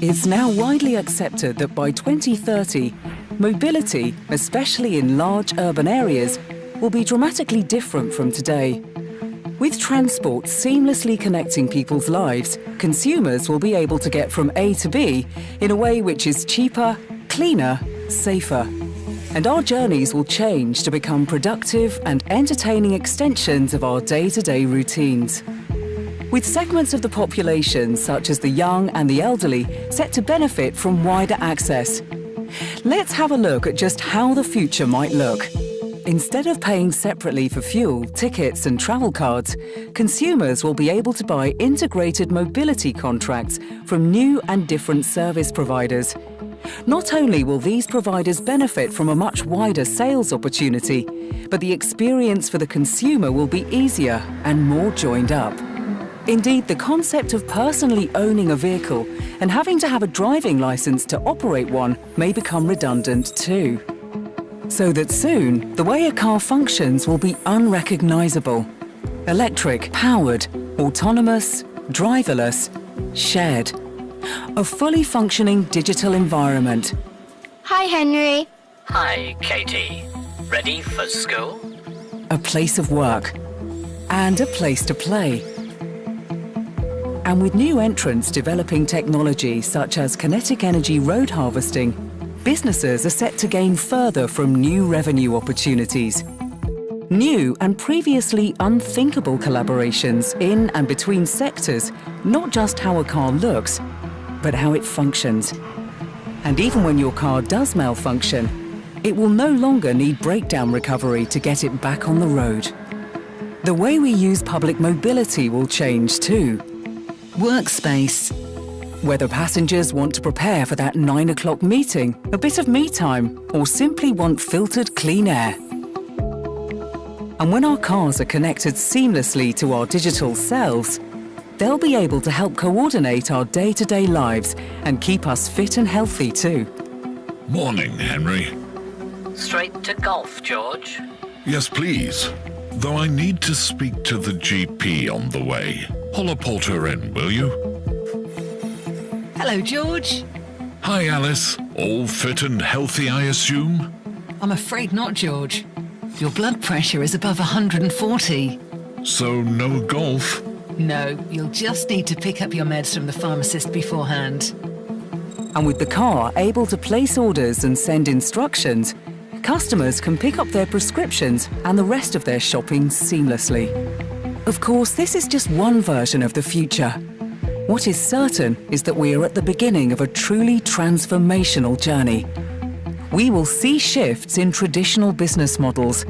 It's now widely accepted that by 2030, mobility, especially in large urban areas, will be dramatically different from today. With transport seamlessly connecting people's lives, consumers will be able to get from A to B in a way which is cheaper, cleaner, safer. And our journeys will change to become productive and entertaining extensions of our day-to-day routines. With segments of the population, such as the young and the elderly, set to benefit from wider access. Let's have a look at just how the future might look. Instead of paying separately for fuel, tickets and travel cards, consumers will be able to buy integrated mobility contracts from new and different service providers. Not only will these providers benefit from a much wider sales opportunity, but the experience for the consumer will be easier and more joined up. Indeed, the concept of personally owning a vehicle and having to have a driving license to operate one may become redundant too. So that soon, the way a car functions will be unrecognizable. Electric, powered, autonomous, driverless, shared. A fully functioning digital environment. Hi, Henry. Hi, Katie. Ready for school? A place of work. And a place to play. And with new entrants developing technology such as kinetic energy road harvesting, businesses are set to gain further from new revenue opportunities. New and previously unthinkable collaborations in and between sectors, not just how a car looks, but how it functions. And even when your car does malfunction, it will no longer need breakdown recovery to get it back on the road. The way we use public mobility will change too. Workspace. Whether passengers want to prepare for that 9 o'clock meeting, a bit of me time, or simply want filtered clean air. And when our cars are connected seamlessly to our digital selves, they'll be able to help coordinate our day-to-day lives and keep us fit and healthy too. Morning, Henry. Straight to golf, George. Yes, please. Though I need to speak to the GP on the way. Holler Porter in, will you? Hello, George. Hi, Alice. All fit and healthy, I assume? I'm afraid not, George. Your blood pressure is above 140. So no golf? No, you'll just need to pick up your meds from the pharmacist beforehand. And with the car able to place orders and send instructions, customers can pick up their prescriptions and the rest of their shopping seamlessly. Of course, this is just one version of the future. What is certain is that we are at the beginning of a truly transformational journey. We will see shifts in traditional business models.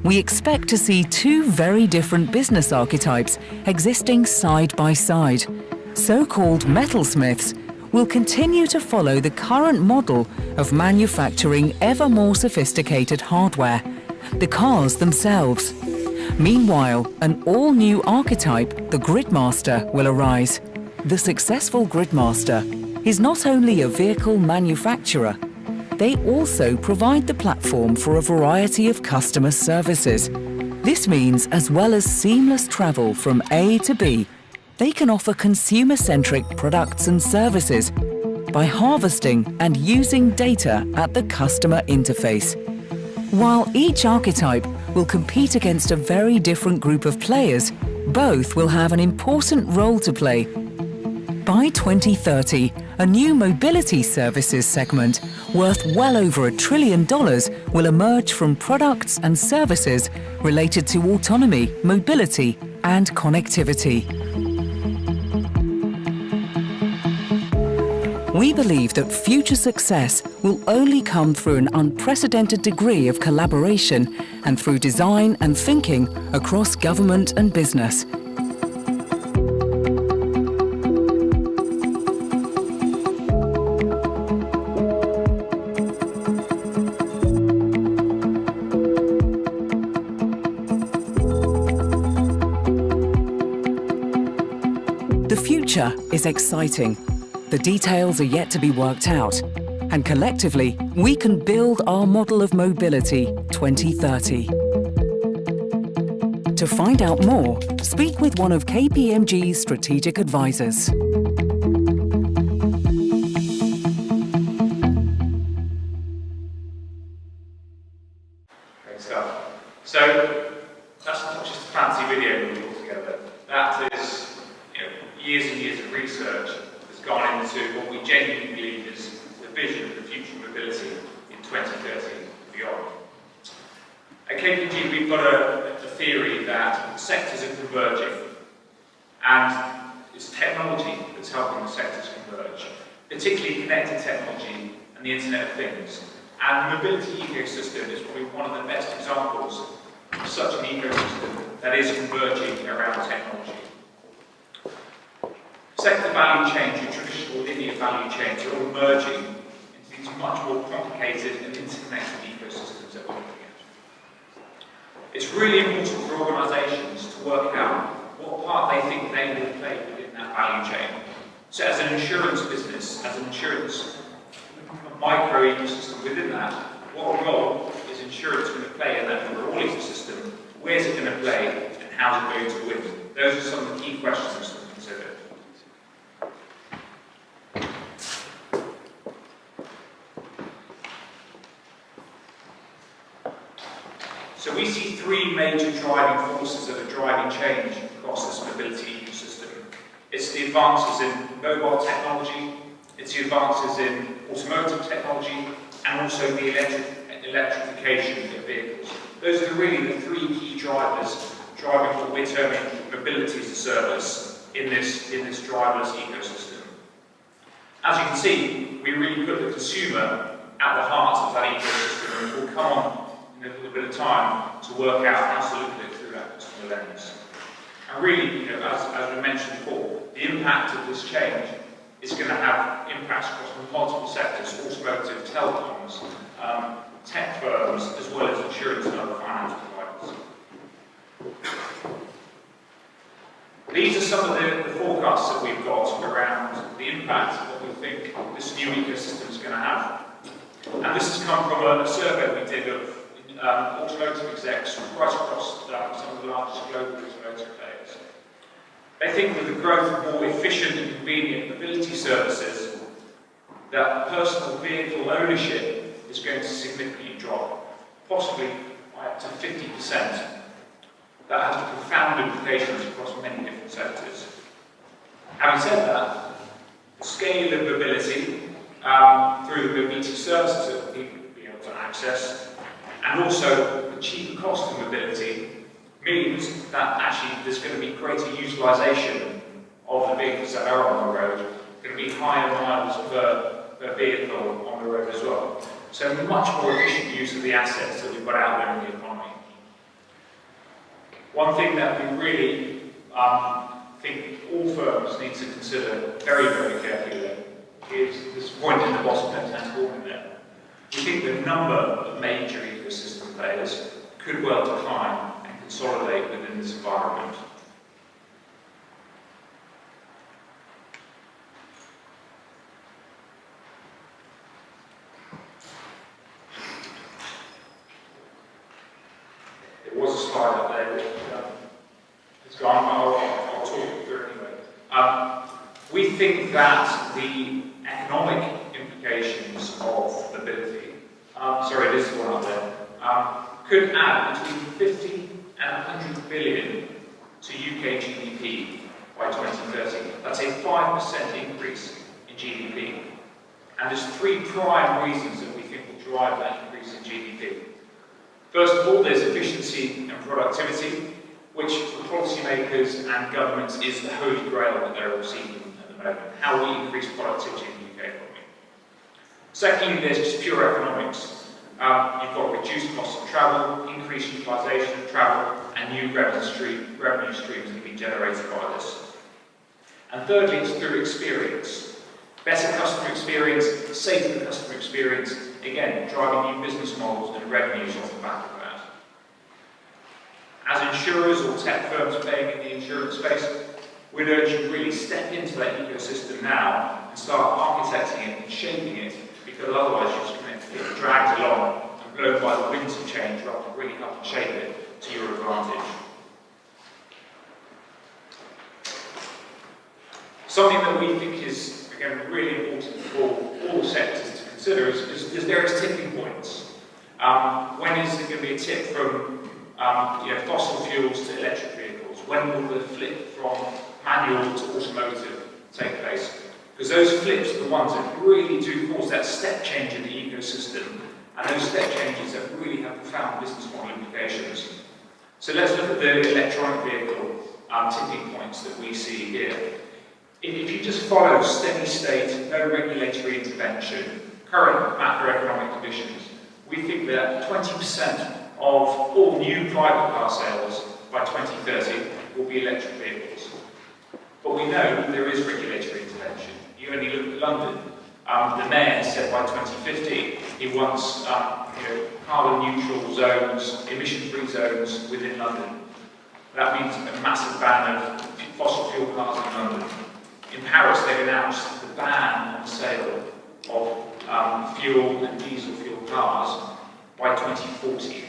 We expect to see two very different business archetypes existing side by side. So-called metalsmiths will continue to follow the current model of manufacturing ever more sophisticated hardware, the cars themselves. Meanwhile, an all-new archetype, the Gridmaster, will arise. The successful Gridmaster is not only a vehicle manufacturer, they also provide the platform for a variety of customer services. This means, as well as seamless travel from A to B, they can offer consumer-centric products and services by harvesting and using data at the customer interface. While each archetype will compete against a very different group of players, both will have an important role to play. By 2030, a new mobility services segment worth well over $1 trillion will emerge from products and services related to autonomy, mobility, and connectivity. We believe that future success will only come through an unprecedented degree of collaboration and through design and thinking across government and business. The future is exciting. The details are yet to be worked out, and collectively, we can build our model of mobility 2030. To find out more, speak with one of KPMG's strategic advisors. Great stuff. So that's not just a fancy video we put together. That is, years and years of research has gone into what we genuinely believe is the vision of the future of mobility in 2030 and beyond. At KPG, we've got a theory that sectors are converging, and it's technology that's helping the sectors converge, particularly connected technology and the Internet of Things. And the mobility ecosystem is probably one of the best examples of such an ecosystem that is converging around technology. Sector value chains, your traditional linear value chains, are all merging into these much more complicated and interconnected ecosystems that we're looking at. It's really important for organisations to work out what part they think they will play within that value chain. So as an insurance business, as an insurance micro ecosystem within that, what role is insurance going to play in that overall ecosystem? Where's it going to play, and how's it going to win? Those are some of the key questions to consider. So we see three major driving forces that are driving change across this mobility ecosystem. It's the advances in mobile technology, it's the advances in automotive technology, and also the electrification of vehicles. Those are really the three key drivers driving what we're terming mobility as a service in this driverless ecosystem. As you can see, we really put the consumer at the heart of that ecosystem, and we'll come on in a little bit of time to work out how to look at it through that customer lens. And really, as we mentioned before, the impact of this change is going to have impacts across multiple sectors: automotive, telecoms, tech firms, as well as insurance and other finance providers. These are some of the forecasts that we've got around the impact that we think this new ecosystem is going to have. And this has come from a survey we did of automotive execs right across some of the largest global automotive players. They think with the growth of more efficient and convenient mobility services, that personal vehicle ownership is going to significantly drop, possibly by up to 50%. That has profound implications across many different sectors. Having said that, the scale of mobility through the mobility services that people will be able to access, and also the cheaper cost of mobility, means that actually there's going to be greater utilisation of the vehicles that are on the road, going to be higher miles per vehicle on the road as well. So much more efficient use of the assets that we've got out there in the economy. One thing that we really think all firms need to consider very, very carefully is this point in the bottom left-hand corner there. We think the number of major ecosystem players could well decline and consolidate within this environment. There was a slide up there that has gone. I'll talk you through it anyway. We think that the economic implications of mobility, this is one up there, could add between 50 and 100 billion to UK GDP by 2030. That's a 5% increase in GDP. And there's three prime reasons that we think will drive that increase in GDP. First of all, there's efficiency and productivity, which for policymakers and governments is the holy grail that they're all seeking at the moment. How we increase productivity in the UK economy. Secondly, there's just pure economics. You've got reduced costs of travel, increased utilisation of travel, and new revenue streams can be generated by this. And thirdly, it's through experience. Better customer experience, safer customer experience, again, driving new business models and revenues off the back of that. As insurers or tech firms playing in the insurance space, we'd urge you to really step into that ecosystem now and start architecting it and shaping it, because otherwise you're just going to get dragged along and blown by the winds of change rather than really help to shape it to your advantage. Something that we think is, again, really important for all sectors to consider is various tipping points. When is there going to be a tip from fossil fuels to electric vehicles? When will the flip from manual to automotive take place? Because those flips are the ones that really do cause that step change in the ecosystem, and those step changes that really have profound business model implications. So let's look at the electronic vehicle tipping points that we see here. If you just follow steady state, no regulatory intervention, current macroeconomic conditions, we think that 20% of all new private car sales by 2030 will be electric vehicles. But we know there is regulatory intervention. You only look at London. The mayor said by 2050 he wants carbon neutral zones, emission-free zones within London. That means a massive ban of fossil fuel cars in London. In Paris, they've announced the ban on sale of fuel and diesel fuel cars by 2040.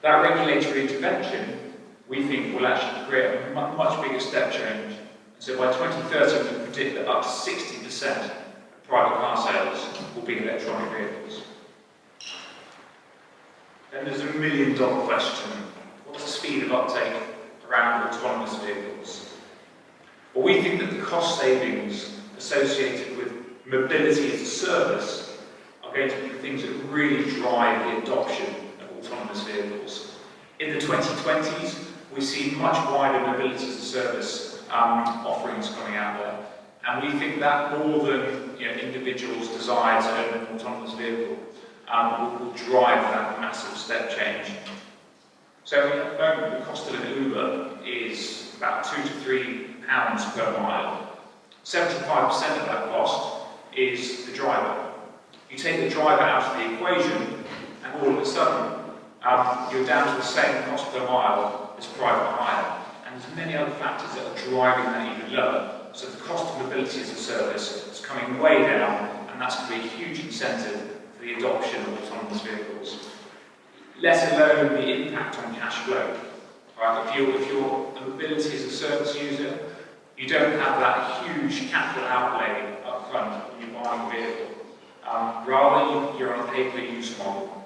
That regulatory intervention, we think, will actually create a much bigger step change. So by 2030, we predict that up to 60% of private car sales will be electronic vehicles. Then there's $1 million question. What's the speed of uptake around autonomous vehicles? Well, we think that the cost savings associated with mobility as a service are going to be the things that really drive the adoption of autonomous vehicles. In the 2020s, we see much wider mobility as a service offerings coming out there, and we think that more than individuals' desire to own an autonomous vehicle will drive that massive step change. So at the moment, the cost of an Uber is about £2 to £3 per mile. 75% of that cost is the driver. You take the driver out of the equation, and all of a sudden, you're down to the same cost per mile as private hire. And there's many other factors that are driving that even lower. So the cost of mobility as a service is coming way down, and that's going to be a huge incentive for the adoption of autonomous vehicles. Let alone the impact on cash flow. Right? If you're a mobility as a service user, you don't have that huge capital outlay up front when you're buying a vehicle. Rather, you're on a pay-per-use model.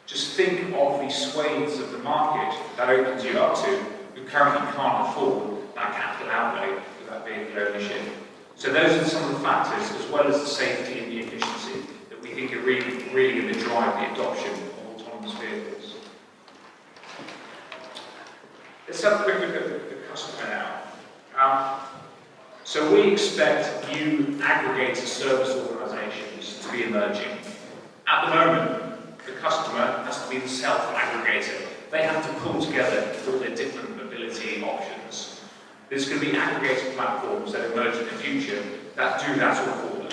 Just think of the swathes of the market that opens you up to who currently can't afford that capital outlay for that vehicle ownership. So those are some of the factors, as well as the safety and the efficiency, that we think are really going to drive the adoption of autonomous vehicles. Let's have a quick look at the customer now. So we expect new aggregator service organisations to be emerging. At the moment, the customer has to be the self-aggregator. They have to pull together all their different mobility options. There's going to be aggregator platforms that emerge in the future that do that all for them.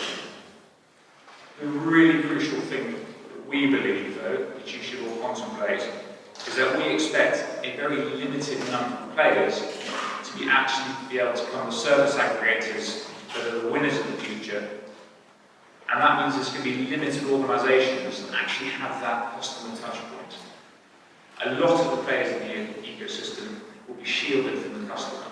The really crucial thing that we believe, though, which you should all contemplate, is that we expect a very limited number of players to be able to become the service aggregators that are the winners of the future. And that means there's going to be limited organisations that actually have that customer touch point. A lot of the players in the ecosystem will be shielded from the customer.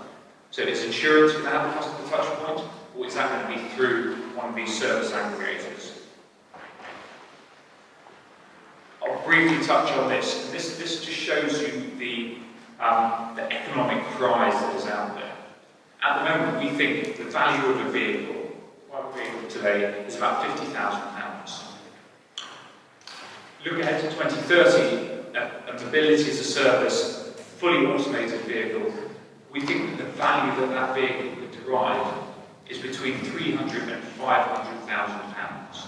So is insurance going to have a customer touch point, or is that going to be through one of these service aggregators? I'll briefly touch on this. This just shows you the economic prize that is out there. At the moment, we think the value of a vehicle, private vehicle today, is about £50,000. Look ahead to 2030, a mobility as a service, fully automated vehicle. We think that the value that that vehicle could derive is between £300,000 and £500,000.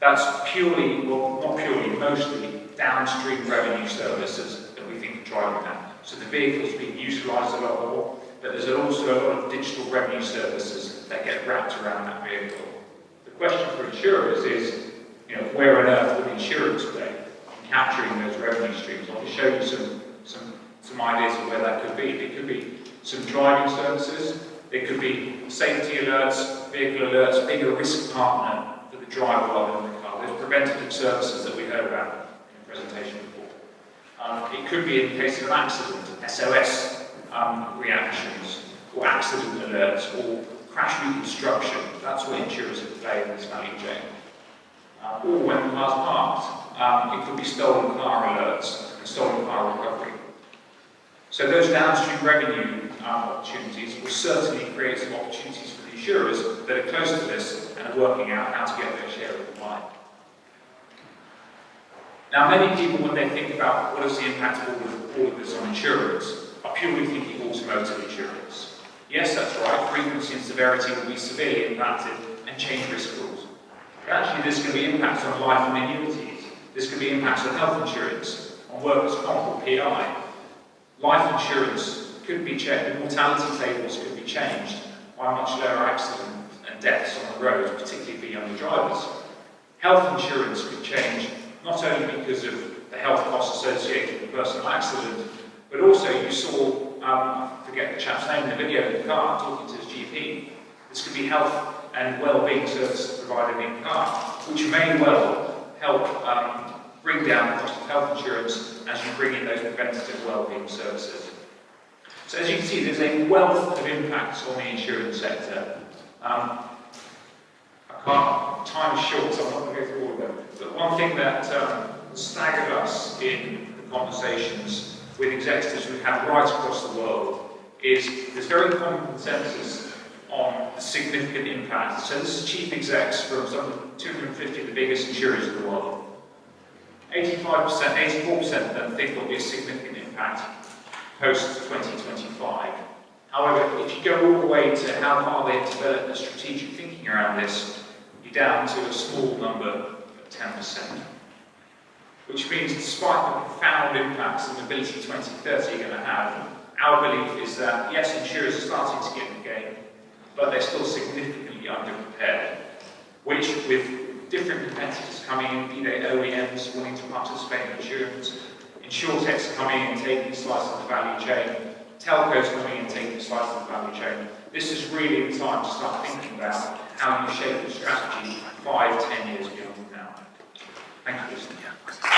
That's purely, well, not purely, mostly downstream revenue services that we think are driving that. So the vehicle's being utilised a lot more, but there's also a lot of digital revenue services that get wrapped around that vehicle. The question for insurers is, where on earth would insurance play in capturing those revenue streams? I'll just show you some ideas of where that could be. It could be some driving services, it could be safety alerts, vehicle alerts, being a risk partner for the driver while in the car. Those preventative services that we heard about in the presentation before. It could be in case of an accident, SOS reactions, or accident alerts, or crash reconstruction. That's where insurers could play in this value chain. Or when the car's parked, it could be stolen car alerts and stolen car recovery. So those downstream revenue opportunities will certainly create some opportunities for the insurers that are close to this and are working out how to get their share of the pie. Now, many people, when they think about what is the impact of all of this on insurance, are purely thinking automotive insurance. Yes, that's right, frequency and severity will be severely impacted and change risk rules. But actually, there's going to be impacts on life and annuities. There's going to be impacts on health insurance, on workers' comp or PI. Life insurance could be changed, the mortality tables could be changed by much lower accident and deaths on the road, particularly for younger drivers. Health insurance could change not only because of the health costs associated with a personal accident, but also you saw, I forget the chap's name in the video in the car, talking to his GP. This could be health and well-being services provided in the car, which may well help bring down the cost of health insurance as you bring in those preventative well-being services. So as you can see, there's a wealth of impacts on the insurance sector. Time is short, so I'm not going to go through all of them. But one thing that staggered us in the conversations with executives we've had right across the world is there's very common consensus on the significant impact. So this is chief execs from some of the 250 of the biggest insurers in the world. 85%, 84% of them think there will be a significant impact post-2025. However, if you go all the way to how far they've developed the strategic thinking around this, you're down to a small number of 10%. Which means despite the profound impacts that Mobility 2030 are going to have, our belief is that, yes, insurers are starting to get in the game, but they're still significantly underprepared, which with different competitors coming in, be they OEMs wanting to participate in insurance, insurtechs coming in and taking a slice of the value chain, telcos coming in and taking a slice of the value chain. This is really the time to start thinking about how you shape your strategy 5, 10 years beyond now. Thank you.